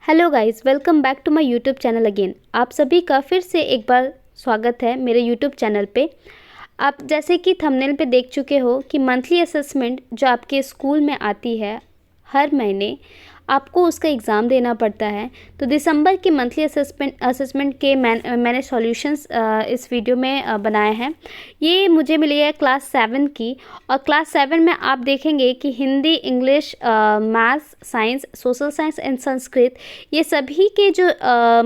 Hello guys, welcome back to my YouTube channel again. आप सभी का फिर से एक बार स्वागत है मेरे यूट्यूब चैनल पे। आप जैसे कि थंबनेल पे देख चुके हो कि मंथली असेसमेंट जो आपके स्कूल में आती है हर महीने, आपको उसका एग्ज़ाम देना पड़ता है। तो दिसंबर की मंथली असेसमेंट के मैंने सॉल्यूशंस इस वीडियो में बनाए हैं। ये मुझे मिली है क्लास 7 की, और क्लास 7 में आप देखेंगे कि Hindi, English, maths, science, social science and Sanskrit, ये सभी के जो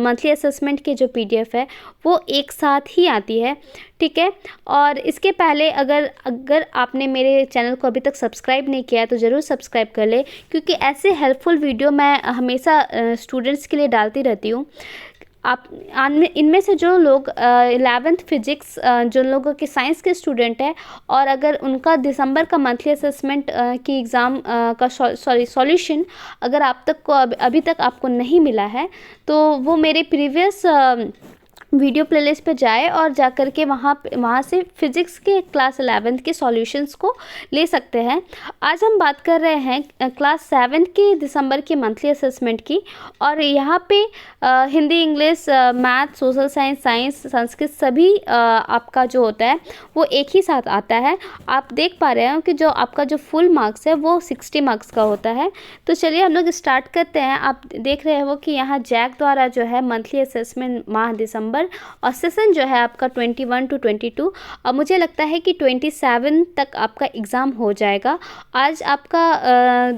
मंथली असेसमेंट के जो पीडीएफ है वो एक साथ ही आती है, ठीक है। और इसके पहले अगर आपने मेरे चैनल को अभी तक सब्सक्राइब नहीं किया है तो ज़रूर सब्सक्राइब कर ले, क्योंकि ऐसे हेल्पफुल वीडियो मैं हमेशा स्टूडेंट्स के लिए डालती रहती हूँ। आप इनमें से जो लोग 11th फिजिक्स, जो लोगों के साइंस के स्टूडेंट हैं, और अगर उनका दिसंबर का मंथली असेसमेंट की एग्ज़ाम का सॉल्यूशन अगर आप तक को अभी तक आपको नहीं मिला है, तो वो मेरे प्रीवियस वीडियो प्लेलिस्ट पे जाए और जा कर के वहाँ से फिज़िक्स के क्लास 11th के सॉल्यूशंस को ले सकते हैं। आज हम बात कर रहे हैं क्लास 7 के दिसंबर की मंथली असेसमेंट की, और यहाँ पे Hindi, English, math, social science, Sanskrit सभी आपका जो होता है वो एक ही साथ आता है। आप देख पा रहे हो कि जो आपका जो फुल मार्क्स है वो 60 मार्क्स का होता है। तो चलिए हम लोग स्टार्ट करते हैं। आप देख रहे हो कि यहाँ जैक द्वारा जो है मंथली असेसमेंट माह दिसंबर, और सेशन जो है आपका 21 to 22, और मुझे लगता है कि 27 तक आपका एग्ज़ाम हो जाएगा। आज आपका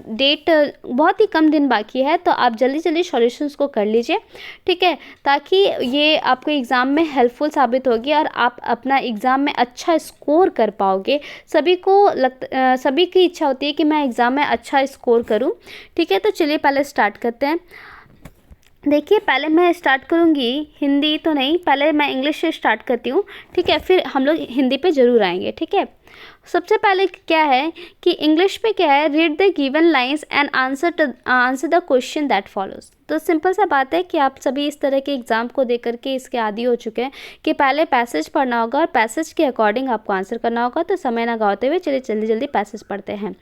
डेट बहुत ही कम दिन बाकी है, तो आप जल्दी जल्दी सॉल्यूशंस को कर लीजिए, ठीक है, ताकि ये आपको एग्ज़ाम में हेल्पफुल साबित होगी और आप अपना एग्ज़ाम में अच्छा स्कोर कर पाओगे। सभी की इच्छा होती है कि मैं एग्ज़ाम में अच्छा स्कोर करूं, ठीक है। तो चलिए पहले स्टार्ट करते हैं। देखिए, पहले मैं स्टार्ट करूँगी हिंदी तो नहीं, पहले मैं इंग्लिश से स्टार्ट करती हूँ, ठीक है, फिर हम लोग हिंदी पे ज़रूर आएंगे, ठीक है। सबसे पहले क्या है कि इंग्लिश पे क्या है, read the given lines and answer the question that follows. तो सिंपल सा बात है कि आप सभी इस तरह के एग्ज़ाम को देख करके इसके आदी हो चुके हैं कि पहले पैसेज पढ़ना होगा और पैसेज के अकॉर्डिंग आपको आंसर करना होगा। तो समय ना गवाते हुए चलिए जल्दी जल्दी पैसेज पढ़ते हैं।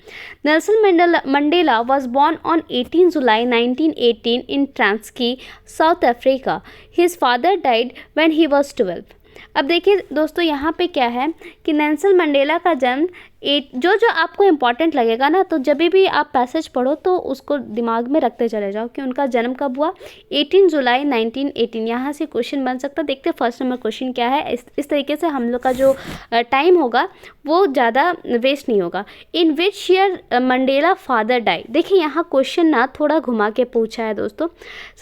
Nelson Mandela was born on 18 July 1918 in Transkei, South Africa. His father died when he was 12। अब देखिए दोस्तों, यहाँ पे क्या है कि नेल्सन मंडेला का जन्म जो आपको इम्पॉर्टेंट लगेगा ना, तो जब भी आप पैसेज पढ़ो तो उसको दिमाग में रखते चले जाओ कि उनका जन्म कब हुआ। 18 जुलाई 1918, यहाँ से क्वेश्चन बन सकता है। देखते हैं फर्स्ट नंबर क्वेश्चन क्या है। इस तरीके से हम लोग का जो टाइम होगा वो ज़्यादा वेस्ट नहीं होगा। In which year Mandela father die. देखिए यहाँ क्वेश्चन ना थोड़ा घुमा के पूछा है दोस्तों।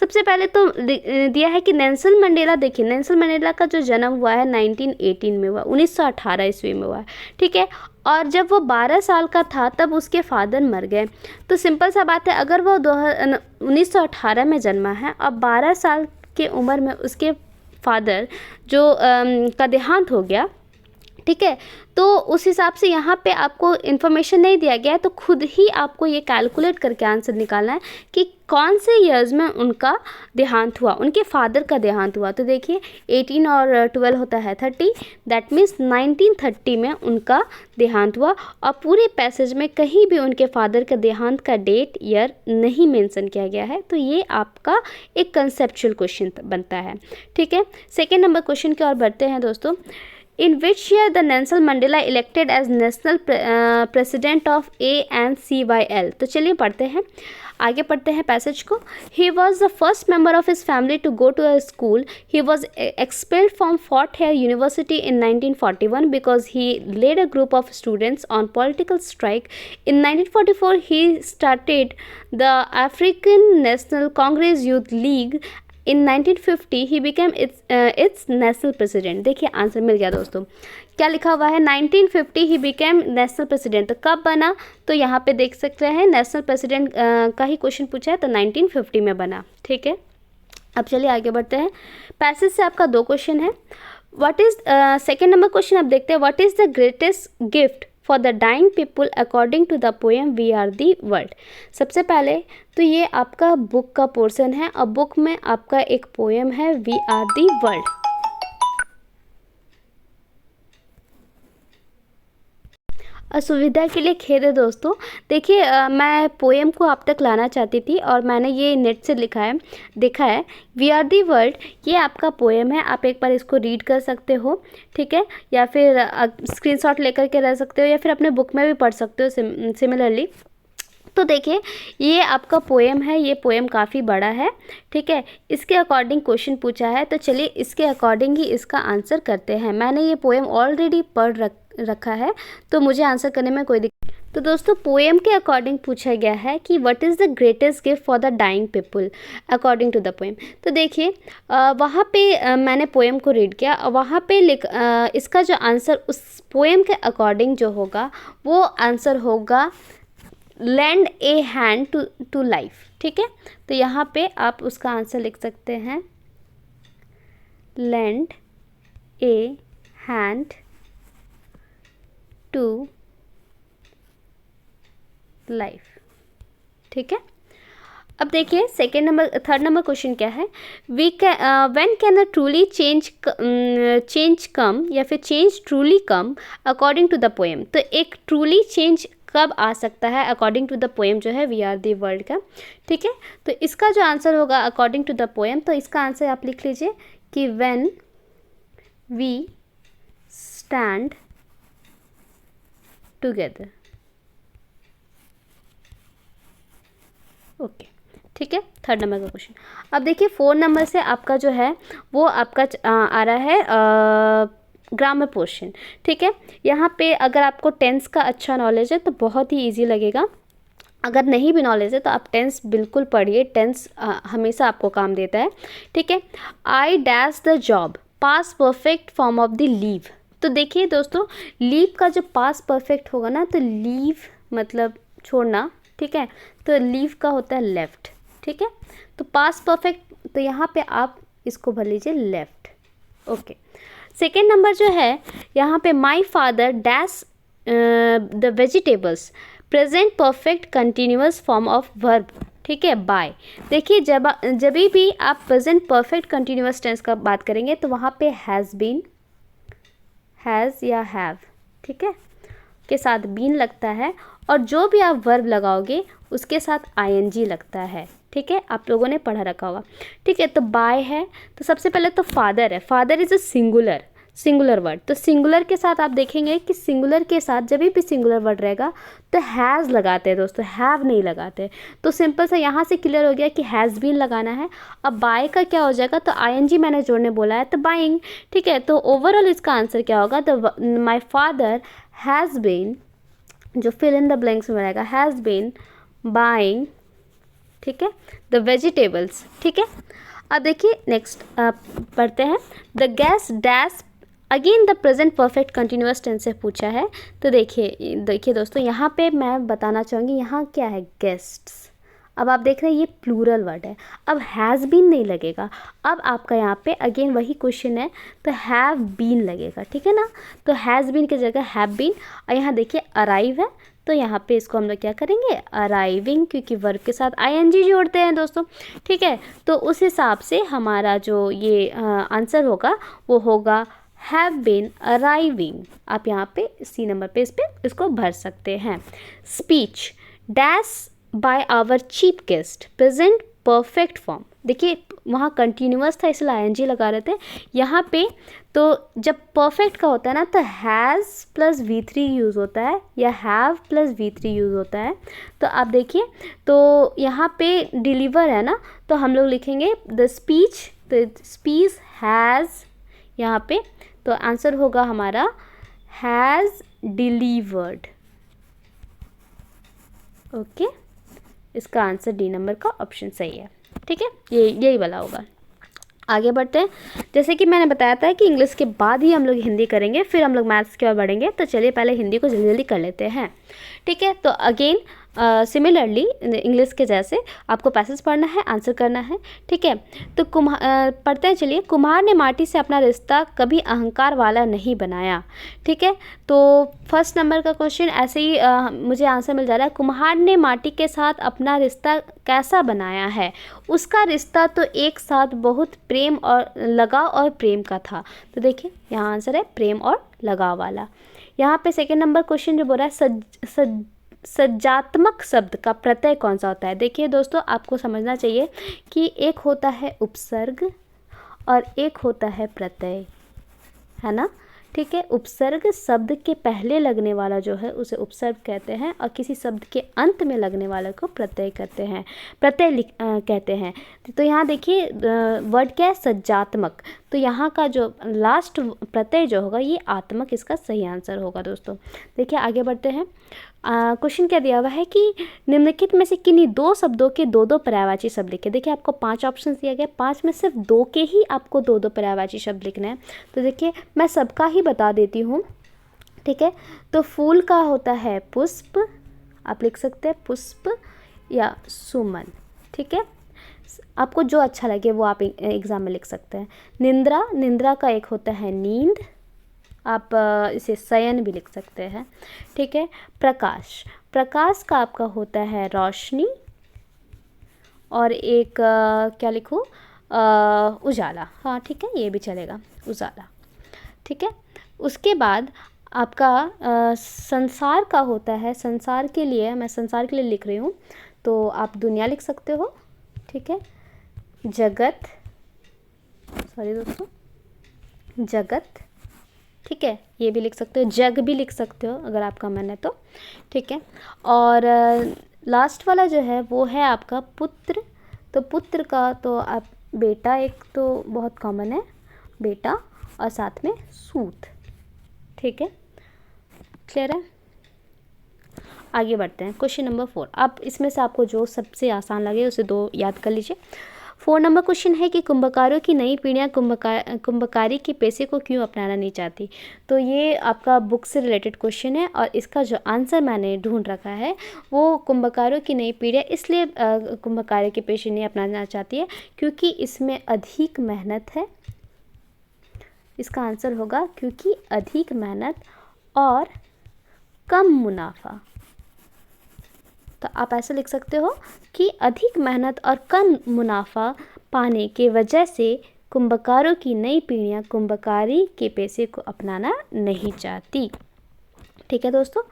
सबसे पहले तो दिया है कि नेल्सन मंडेला, देखिए नेल्सन मंडेला का जो जन्म हुआ है 1918 में हुआ, 1918 ईस्वी में हुआ है, ठीक है। और जब वो 12 साल का था तब उसके फादर मर गए। तो सिंपल सा बात है, अगर वो 1918 में जन्मा है और 12 साल के उम्र में उसके फादर जो का देहांत हो गया, ठीक है, तो उस हिसाब से यहाँ पे आपको इन्फॉर्मेशन नहीं दिया गया है, तो खुद ही आपको ये कैलकुलेट करके आंसर निकालना है कि कौन से ईयर्स में उनका देहांत हुआ, उनके फादर का देहांत हुआ। तो देखिए 18 और 12 होता है 30, दैट मीन्स 1930 में उनका देहांत हुआ। और पूरे पैसेज में कहीं भी उनके फादर का देहांत का डेट, ईयर नहीं मेंशन किया गया है। तो ये आपका एक कंसेप्चुअल क्वेश्चन बनता है, ठीक है। सेकेंड नंबर क्वेश्चन की ओर बढ़ते हैं दोस्तों। In which year the Nelson Mandela elected as national president of ANCYL? तो चलिए पढ़ते हैं, आगे पढ़ते हैं पैसेज को। He was the first member of his family to go to a school. He was expelled from Fort Hare University in 1941 because he led a group of students on political strike. In 1944 he started the African National Congress Youth League. In 1950 he became its national president। देखिए answer मिल गया दोस्तों, क्या लिखा हुआ है 1950 ही became national president। तो कब बना, तो यहाँ पे देख सकते हैं नेशनल प्रेसिडेंट का ही क्वेश्चन पूछा है, तो 1950 में बना, ठीक है। अब चलिए आगे बढ़ते हैं। पैसेज से आपका 2 क्वेश्चन है। What is second number question आप देखते हैं, what is the greatest gift for the dying people according to the poem we are the world. सबसे पहले तो ये आपका बुक का पोर्शन है, और बुक में आपका एक पोएम है वी आर दी वर्ल्ड। असुविधा के लिए खेद है दोस्तों। देखिए मैं पोएम को आप तक लाना चाहती थी और मैंने ये नेट से देखा है। वी आर दी वर्ल्ड, ये आपका पोएम है, आप एक बार इसको रीड कर सकते हो, ठीक है, या फिर स्क्रीनशॉट लेकर के रह सकते हो, या फिर अपने बुक में भी पढ़ सकते हो सिमिलरली। तो देखिए ये आपका पोएम है, ये पोएम काफ़ी बड़ा है, ठीक है। इसके अकॉर्डिंग क्वेश्चन पूछा है, तो चलिए इसके अकॉर्डिंग ही इसका आंसर करते हैं। मैंने ये पोएम ऑलरेडी पढ़ रखा है, तो मुझे आंसर करने में कोई दिक्कत। तो दोस्तों पोएम के अकॉर्डिंग पूछा गया है कि what is the greatest gift for the dying people according to the poem. तो देखिए वहाँ पे मैंने पोएम को रीड किया, वहाँ पे इसका जो आंसर उस पोएम के अकॉर्डिंग जो होगा वो आंसर होगा lend a hand to life, ठीक है। तो यहाँ पे आप उसका आंसर लिख सकते हैं lend a hand to life, ठीक है। अब देखिए थर्ड नंबर क्वेश्चन क्या है। When can a truly change come, या फिर change truly come according to the poem. तो एक ट्रूली चेंज कब आ सकता है अकॉर्डिंग टू द पोएम जो है वी आर दी वर्ल्ड का, ठीक है। तो इसका जो आंसर होगा अकॉर्डिंग टू द पोएम, तो इसका आंसर आप लिख लीजिए कि when we stand together, okay, ठीक है। थर्ड नंबर का क्वेश्चन। अब देखिए 4 नंबर से आपका जो है वो आपका आ रहा है ग्रामर पोर्शन, ठीक है। यहाँ पे अगर आपको टेंस का अच्छा नॉलेज है तो बहुत ही इजी लगेगा, अगर नहीं भी नॉलेज है तो आप टेंस बिल्कुल पढ़िए, टेंस हमेशा आपको काम देता है, ठीक है। I dash the job, pass perfect form of the leave. तो देखिए दोस्तों लीव का जो पास परफेक्ट होगा ना, तो लीव मतलब छोड़ना, ठीक है, तो लीव का होता है लेफ्ट, ठीक है। तो पास परफेक्ट, तो यहाँ पे आप इसको भर लीजिए लेफ्ट, ओके। सेकेंड नंबर जो है यहाँ पे my father dash the vegetables, present perfect continuous form of verb, ठीक है, बाय। देखिए जब भी आप प्रेजेंट परफेक्ट कंटिन्यूअस टेंस का बात करेंगे तो वहाँ पे हैज़ बीन, हैज़ या हैव, ठीक है, के साथ बीन लगता है, और जो भी आप वर्ब लगाओगे उसके साथ आईएनजी लगता है, ठीक है, आप लोगों ने पढ़ा रखा होगा, ठीक है। तो बाय है, तो सबसे पहले तो फादर है, father is a singular word, तो सिंगुलर के साथ आप देखेंगे कि सिंगुलर के साथ जब भी सिंगुलर वर्ड रहेगा तो हैज़ लगाते हैं दोस्तों, हैव नहीं लगाते। तो सिंपल सा यहाँ से क्लियर हो गया कि हैज़ बीन लगाना है। अब बाय का क्या हो जाएगा, तो आईएनजी मैंने जोड़ने बोला है, तो बाइंग, ठीक है। तो ओवरऑल इसका आंसर क्या होगा, तो माई फादर हैज़ बीन, जो फिल इन द ब्लैंक्स में रहेगा, हैज़ बीन बाइंग, ठीक है, द वेजिटेबल्स, ठीक है। अब देखिए नेक्स्ट पढ़ते हैं, the guest dash, again the present perfect continuous tense से पूछा है। तो देखिए दोस्तों यहाँ पे मैं बताना चाहूँगी यहाँ क्या है, गेस्ट्स। अब आप देख रहे हैं ये प्लूरल वर्ड है, अब हैज़ बीन नहीं लगेगा, अब आपका यहाँ पे अगेन वही क्वेश्चन है, तो हैव बीन लगेगा, ठीक है ना। तो हैज़ बीन की जगह हैव बीन, और यहाँ देखिए अराइव है, तो यहाँ पे इसको हम लोग क्या करेंगे, अराइविंग, क्योंकि वर्ब के साथ आईएनजी जोड़ते हैं दोस्तों, ठीक है। तो उस हिसाब से हमारा जो ये आंसर होगा वो होगा हैव बीन अराइविंग। आप यहाँ पे सी नंबर पे इसको भर सकते हैं। Speech dash by our chief guest, present perfect form, देखिए वहाँ कंटिन्यूअस था इसलिए आईएनजी लगा रहे थे, यहाँ पे तो जब परफेक्ट का होता है ना तो हैज़ प्लस V3 यूज़ होता है, या हैव प्लस V3 यूज़ होता है। तो आप देखिए तो यहाँ पे डिलीवर है ना, तो हम लोग लिखेंगे द स्पीच, तो स्पीच हैज़, यहाँ पे तो आंसर होगा हमारा हैज़ डिलीवर्ड, ओके। इसका आंसर डी नंबर का ऑप्शन सही है, ठीक है, यही वाला होगा। आगे बढ़ते हैं, जैसे कि मैंने बताया था कि इंग्लिश के बाद ही हम लोग हिंदी करेंगे, फिर हम लोग मैथ्स की ओर बढ़ेंगे। तो चलिए पहले हिंदी को जल्दी जल्दी कर लेते हैं, ठीक है। तो अगेन सिमिलरली इंग्लिश के जैसे आपको पैसेज पढ़ना है, आंसर करना है। ठीक है, तो पढ़ते हैं, चलिए। कुम्हार ने माटी से अपना रिश्ता कभी अहंकार वाला नहीं बनाया। ठीक है, तो फर्स्ट नंबर का क्वेश्चन ऐसे ही मुझे आंसर मिल जा रहा है। कुम्हार ने माटी के साथ अपना रिश्ता कैसा बनाया है? उसका रिश्ता तो एक साथ बहुत प्रेम और लगाव और प्रेम का था। तो देखिए यहाँ आंसर है प्रेम और लगाव वाला। यहाँ पे सेकेंड नंबर क्वेश्चन जो बोल रहा है सज्जात्मक शब्द का प्रत्यय कौन सा होता है? देखिए दोस्तों, आपको समझना चाहिए कि एक होता है उपसर्ग और एक होता है प्रत्यय, है ना। ठीक है, उपसर्ग शब्द के पहले लगने वाला जो है उसे उपसर्ग कहते हैं, और किसी शब्द के अंत में लगने वाले को प्रत्यय कहते हैं, कहते हैं। तो यहाँ देखिए वर्ड क्या है? सज्जात्मक। तो यहाँ का जो लास्ट प्रत्यय जो होगा ये आत्मक, इसका सही आंसर होगा दोस्तों। देखिए आगे बढ़ते हैं। क्वेश्चन क्या दिया हुआ है कि निम्नलिखित में से किन्हीं दो शब्दों के दो दो पर्यायवाची शब्द लिखे। देखिए आपको 5 ऑप्शन दिया गया, 5 में सिर्फ 2 के ही आपको दो दो पर्यायवाची शब्द लिखना है। तो देखिए मैं सबका ही बता देती हूँ। ठीक है, तो फूल का होता है पुष्प, आप लिख सकते हैं पुष्प या सुमन। ठीक है, आपको जो अच्छा लगे वो आप एग्ज़ाम में लिख सकते हैं। निंद्रा, निंद्रा का एक होता है नींद, आप इसे शयन भी लिख सकते हैं। ठीक है, प्रकाश, प्रकाश का आपका होता है रोशनी, और एक क्या लिखूँ, उजाला। हाँ ठीक है, ये भी चलेगा, उजाला। ठीक है, उसके बाद आपका संसार का होता है, संसार के लिए मैं संसार के लिए लिख रही हूँ, तो आप दुनिया लिख सकते हो। ठीक है, जगत, सॉरी दोस्तों, जगत। ठीक है, ये भी लिख सकते हो, जग भी लिख सकते हो अगर आपका मन है तो। ठीक है, और लास्ट वाला जो है वो है आपका पुत्र। तो पुत्र का तो आप बेटा, एक तो बहुत कॉमन है बेटा, और साथ में सूत। ठीक है, क्लियर है। आगे बढ़ते हैं, क्वेश्चन नंबर 4। आप इसमें से आपको जो सबसे आसान लगे उसे 2 याद कर लीजिए। 4 नंबर क्वेश्चन है कि कुंभकारों की नई पीढ़ियाँ कुंभकारी के पेशे को क्यों अपनाना नहीं चाहती। तो ये आपका बुक से रिलेटेड क्वेश्चन है, और इसका जो आंसर मैंने ढूंढ रखा है वो कुंभकारों की नई पीढ़ियाँ इसलिए कुंभकारी के पेशे नहीं अपनाना चाहती है क्योंकि इसमें अधिक मेहनत है। इसका आंसर होगा क्योंकि अधिक मेहनत और कम मुनाफा। तो आप ऐसे लिख सकते हो कि अधिक मेहनत और कम मुनाफा पाने के वजह से कुंभकारों की नई पीढ़ियाँ कुंभकारी के पेशे को अपनाना नहीं चाहती। ठीक है दोस्तों,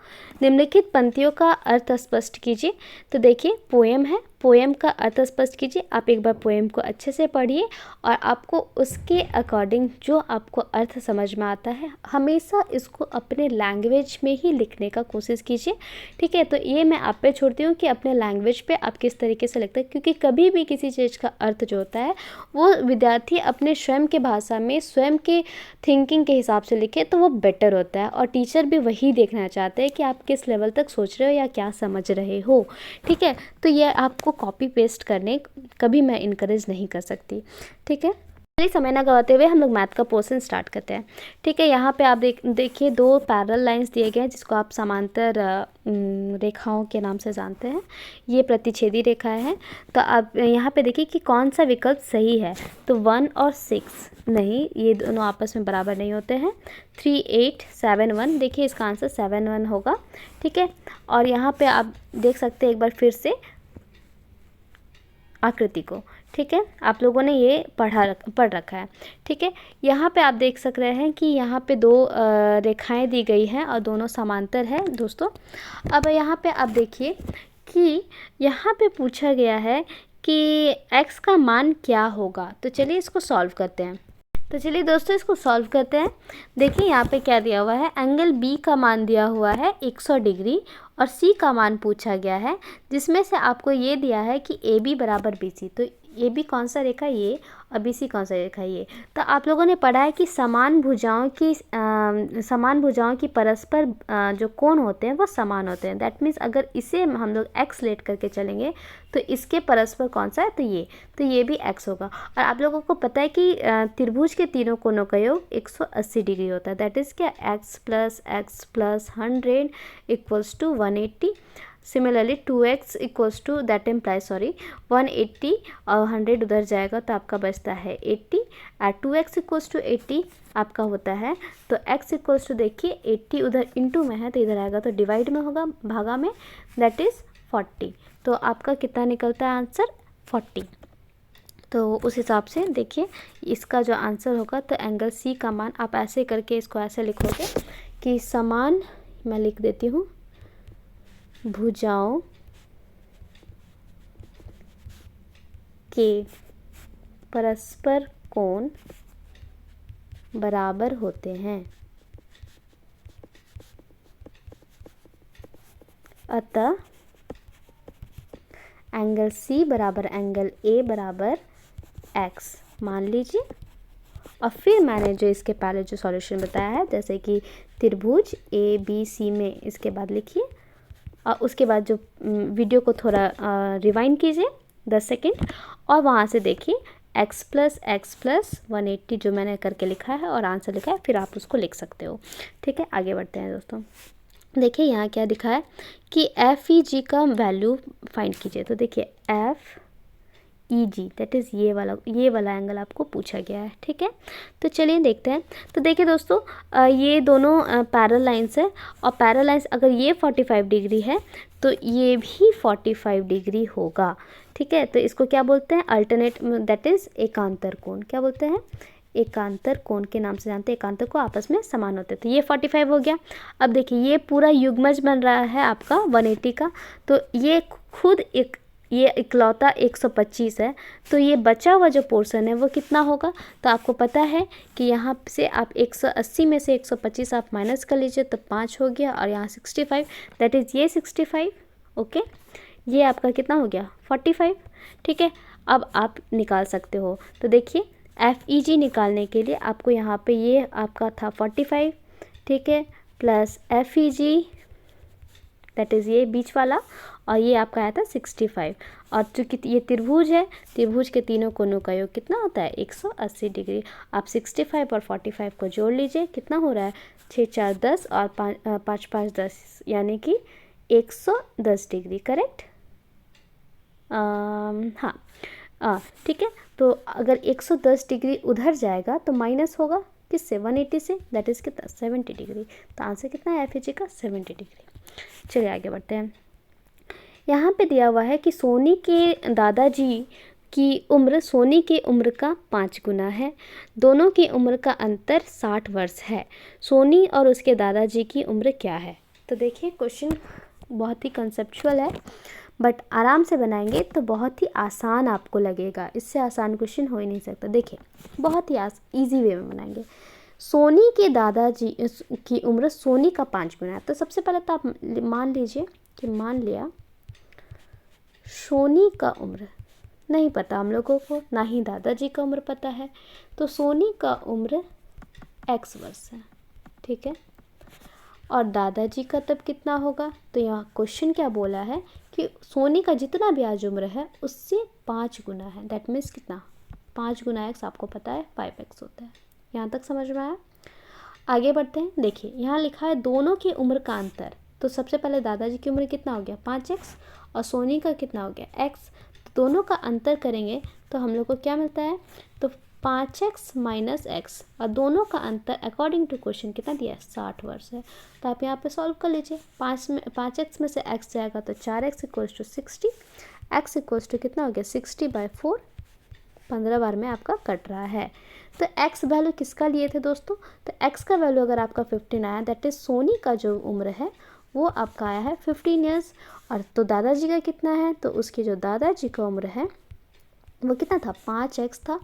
निम्नलिखित पंक्तियों का अर्थ स्पष्ट कीजिए। तो देखिए पोएम है, पोएम का अर्थ स्पष्ट कीजिए। आप एक बार पोएम को अच्छे से पढ़िए और आपको उसके अकॉर्डिंग जो आपको अर्थ समझ में आता है हमेशा इसको अपने लैंग्वेज में ही लिखने का कोशिश कीजिए। ठीक है, तो ये मैं आप पे छोड़ती हूँ कि अपने लैंग्वेज पे आप किस तरीके से लिखते हैं, क्योंकि कभी भी किसी चीज़ का अर्थ जो होता है वो विद्यार्थी अपने स्वयं के भाषा में स्वयं के थिंकिंग के हिसाब से लिखे तो वो बेटर होता है, और टीचर भी वही देखना चाहते हैं कि आप किस लेवल तक सोच रहे हो या क्या समझ रहे हो। ठीक है, तो ये आपको कॉपी पेस्ट करने कभी मैं इनकरेज नहीं कर सकती। ठीक है, चलिए समय ना गवाते हुए हम लोग मैथ का पोर्शन स्टार्ट करते हैं। ठीक है, यहाँ पे आप देखिए 2 पैरेलल लाइंस दिए गए हैं जिसको आप समांतर रेखाओं के नाम से जानते हैं। ये प्रतिच्छेदी रेखा है। तो आप यहाँ पे देखिए कि कौन सा विकल्प सही है। तो 1 और 6 नहीं, ये दोनों आपस में बराबर नहीं होते हैं। 3 8 7 1, देखिए इसका आंसर 7 1 होगा। ठीक है, और यहाँ पे आप देख सकते हैं एक बार फिर से आकृति को। ठीक है, आप लोगों ने ये पढ़ रखा है। ठीक है, यहाँ पे आप देख सक रहे हैं कि यहाँ पे 2 रेखाएं दी गई हैं और दोनों समांतर है दोस्तों। अब यहाँ पे आप देखिए कि यहाँ पे पूछा गया है कि x का मान क्या होगा। तो चलिए इसको सॉल्व करते हैं। तो चलिए दोस्तों इसको सॉल्व करते हैं। देखिए यहाँ पे क्या दिया हुआ है, एंगल बी का मान दिया हुआ है 100 डिग्री और सी का मान पूछा गया है, जिसमें से आपको ये दिया है कि ए बी बराबर बी सी। तो ए बी कौन सा रेखा, ये, और बी सी कौन सा रेखा, ये। तो आप लोगों ने पढ़ा है कि समान भुजाओं की परस्पर जो कोण होते हैं वो समान होते हैं। दैट मीन्स अगर इसे हम लोग एक्स लेट करके चलेंगे तो इसके परस्पर कौन सा है, तो ये भी एक्स होगा। और आप लोगों को पता है कि त्रिभुज के तीनों कोणों का योग 180 डिग्री होता है। दैट इज़ क्या, x + x + 100 = 180। Similarly 2x equals to that implies 180 और 100 उधर जाएगा तो आपका बचता है 80 और 2x इक्वल्स टू 80 आपका होता है। तो x इक्वल्स टू देखिए 80 उधर इंटू में है तो इधर आएगा तो डिवाइड में होगा, भागा में, दैट इज़ 40। तो आपका कितना निकलता है आंसर 40। तो उस हिसाब से देखिए इसका जो आंसर होगा तो एंगल सी का मान आप ऐसे करके इसको ऐसे लिखोगे कि समान, मैं लिख देती हूँ, भुजाओं के परस्पर कोण बराबर होते हैं, अतः एंगल सी बराबर एंगल ए बराबर एक्स मान लीजिए। और फिर मैंने जो इसके पहले जो सॉल्यूशन बताया है, जैसे कि त्रिभुज ए बी सी में, इसके बाद लिखिए और उसके बाद जो वीडियो को थोड़ा रिवाइंड कीजिए 10 सेकेंड और वहाँ से देखिए x प्लस 180 जो मैंने करके लिखा है और आंसर लिखा है, फिर आप उसको लिख सकते हो। ठीक है, आगे बढ़ते हैं दोस्तों। देखिए यहाँ क्या दिखा है कि एफ ई जी का वैल्यू फाइंड कीजिए। तो देखिए F E G that is ये वाला एंगल आपको पूछा गया है। ठीक है, तो चलिए देखते हैं। तो देखिए दोस्तों ये दोनों पैरेलल लाइंस है और पैरेलल लाइंस अगर ये 45 डिग्री है तो ये भी 45 डिग्री होगा। ठीक है, तो इसको क्या बोलते हैं, अल्टरनेट, दैट इज़ एकांतर कोण। क्या बोलते हैं, एकांतर कोण के नाम से जानते हैं। एकांतर को आपस में समान होते हैं। तो ये 45 हो गया। अब देखिए ये पूरा युग्मज बन रहा है आपका 180 का, तो ये खुद ये इकलौता 125 है। तो ये बचा हुआ जो पोर्शन है वो कितना होगा, तो आपको पता है कि यहाँ से आप 180 में से 125 आप माइनस कर लीजिए तो 5 हो गया और यहाँ 65, दैट इज़ ये 65। ओके, ये आपका कितना हो गया 45। ठीक है, अब आप निकाल सकते हो। तो देखिए एफ ई जी निकालने के लिए आपको यहाँ पे ये आपका था 45, ठीक है, plus F E G that is ये बीच वाला और ये आपका आया था 65। और चूँकि ये त्रिभुज है, त्रिभुज के तीनों कोनों का योग कितना होता है 180 डिग्री। आप 65 और 45 को जोड़ लीजिए, कितना हो रहा है 6 4 10 और 5 5 10 यानी कि 110 डिग्री। करेक्ट, हाँ ठीक है। तो अगर 110 डिग्री उधर जाएगा तो माइनस होगा किससे 180 से, दैट इज़ कितना 70 डिग्री। तो आंसर कितना है एफ ई जी का 70 डिग्री। चलिए आगे बढ़ते हैं। यहाँ पे दिया हुआ है कि सोनी के दादाजी की उम्र सोनी की उम्र का 5 गुना है। दोनों की उम्र का अंतर 60 वर्ष है। सोनी और उसके दादाजी की उम्र क्या है। तो देखिए क्वेश्चन बहुत ही कंसेप्चुअल है, बट आराम से बनाएंगे तो बहुत ही आसान आपको लगेगा। इससे आसान क्वेश्चन हो ही नहीं सकता। देखिए बहुत ही ईजी वे में बनाएंगे। सोनी के दादाजी की उम्र सोनी का 5 गुना है। तो सबसे पहले तो आप मान लीजिए कि मान लिया सोनी का उम्र नहीं पता हम लोगों को, ना ही दादाजी का उम्र पता है। तो सोनी का उम्र x वर्ष है, ठीक है, और दादाजी का तब कितना होगा। तो यहाँ क्वेश्चन क्या बोला है कि सोनी का जितना भी आज उम्र है उससे 5 गुना है। दैट मीन्स कितना 5 गुना x आपको पता है 5x होता है। यहाँ तक समझ में आया। आगे बढ़ते हैं। देखिए यहाँ लिखा है दोनों की उम्र का अंतर। तो सबसे पहले दादाजी की उम्र कितना हो गया 5x और सोनी का कितना हो गया x। तो दोनों का अंतर करेंगे तो हम लोग को क्या मिलता है, तो 5x माइनस x और दोनों का अंतर अकॉर्डिंग टू क्वेश्चन कितना दिया है 60 वर्ष है। तो आप यहाँ पे सॉल्व कर लीजिए। 5x में से x जाएगा तो 4x equals to 60। x equals to कितना हो गया 60/4, 15 बार में आपका कट रहा है। तो x वैल्यू किसका लिए थे दोस्तों, तो x का वैल्यू अगर आपका 15 आया, दैट इज़ सोनी का जो उम्र है वो आपका आया है 15 ईयर्स। और तो दादाजी का कितना है, तो उसकी जो दादाजी का उम्र है वो कितना था 5x था।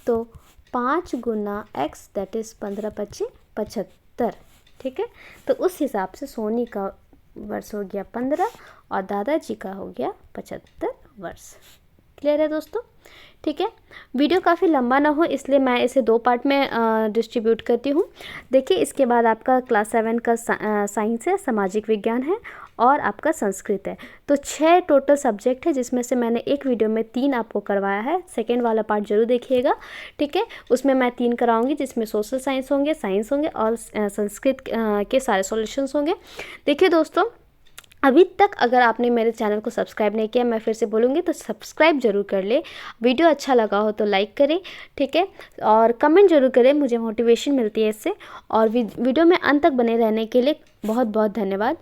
तो 5 गुना x दैट इज़ 15 25 75, ठीक है। तो उस हिसाब से सोनी का वर्ष हो गया 15 और दादाजी का हो गया 75 वर्ष। क्लियर है दोस्तों, ठीक है। वीडियो काफ़ी लंबा ना हो इसलिए मैं इसे 2 पार्ट में डिस्ट्रीब्यूट करती हूँ। देखिए इसके बाद आपका क्लास 7 का साइंस है, सामाजिक विज्ञान है और आपका संस्कृत है। तो 6 टोटल सब्जेक्ट है जिसमें से मैंने एक वीडियो में 3 आपको करवाया है। सेकेंड वाला पार्ट जरूर देखिएगा, ठीक है। उसमें मैं 3 कराऊंगी जिसमें सोशल साइंस होंगे और संस्कृत के सारे सॉल्यूशंस होंगे। देखिए दोस्तों अभी तक अगर आपने मेरे चैनल को सब्सक्राइब नहीं किया, मैं फिर से बोलूँगी तो सब्सक्राइब ज़रूर कर ले। वीडियो अच्छा लगा हो तो लाइक करें, ठीक है, और कमेंट ज़रूर करें, मुझे मोटिवेशन मिलती है इससे। और वीडियो में अंत तक बने रहने के लिए बहुत बहुत धन्यवाद।